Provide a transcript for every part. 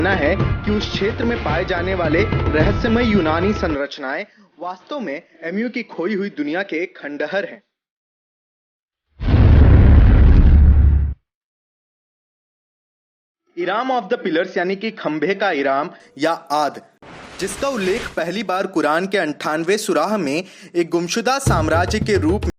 मानना है कि उस क्षेत्र में पाए जाने वाले रहस्यमय यूनानी संरचनाएं वास्तव में एमयू की खोई हुई दुनिया के खंडहर हैं। इराम ऑफ द पिलर्स यानी कि खंभे का इराम या आद, जिसका उल्लेख पहली बार कुरान के 98वें सुराह में एक गुमशुदा साम्राज्य के रूप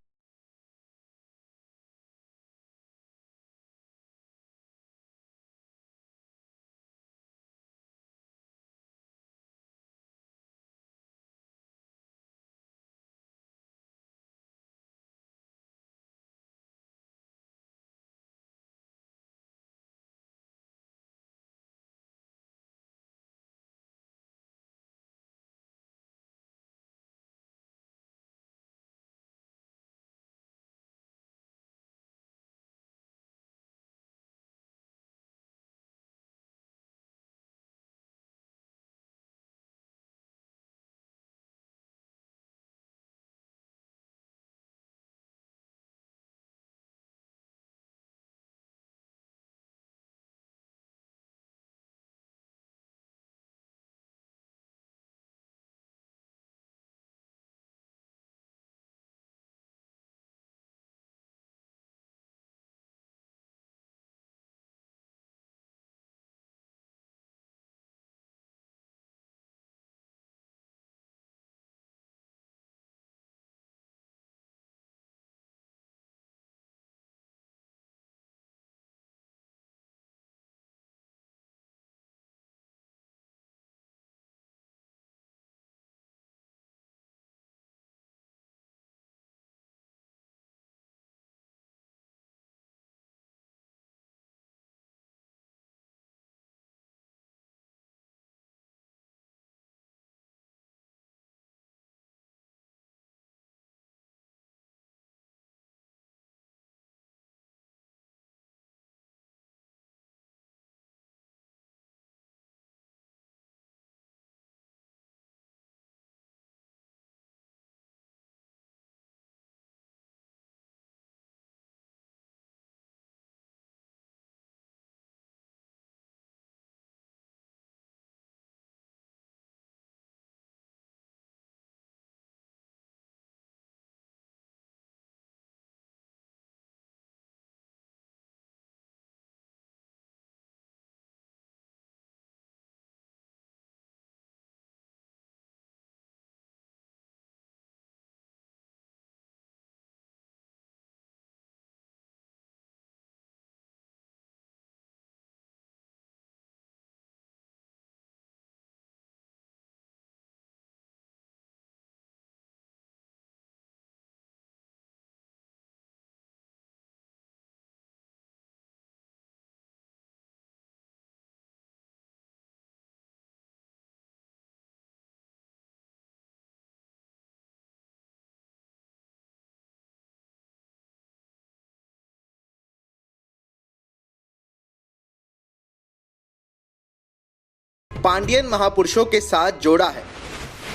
पांडियन महापुरुषों के साथ जोड़ा है।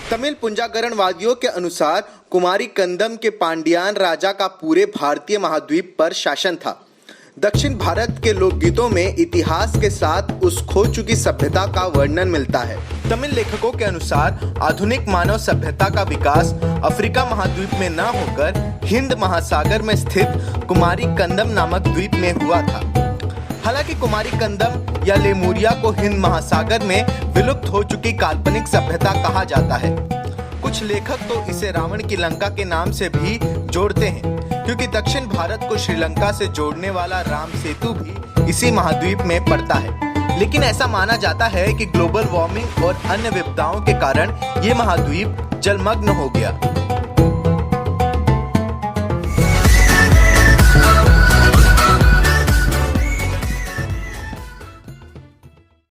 तमिल पुंजाकरणवादियों के अनुसार कुमारी कंदम के पांडियान राजा का पूरे भारतीय महाद्वीप पर शासन था। दक्षिण भारत के लोकगीतों में इतिहास के साथ उस खो चुकी सभ्यता का वर्णन मिलता है। तमिल लेखकों के अनुसार आधुनिक मानव सभ्यता का विकास अफ्रीका महाद्वीप में न होकर हिंद महासागर में स्थित कुमारी कंदम नामक द्वीप में हुआ था। हालांकि कुमारी कंदम या लेमुरिया को हिंद महासागर में विलुप्त हो चुकी काल्पनिक सभ्यता कहा जाता है। कुछ लेखक तो इसे रावण की लंका के नाम से भी जोड़ते हैं, क्योंकि दक्षिण भारत को श्रीलंका से जोड़ने वाला राम सेतु भी इसी महाद्वीप में पड़ता है। लेकिन ऐसा माना जाता है कि ग्लोबल वार्मिंग और अन्य विपदाओं के कारण ये महाद्वीप जलमग्न हो गया।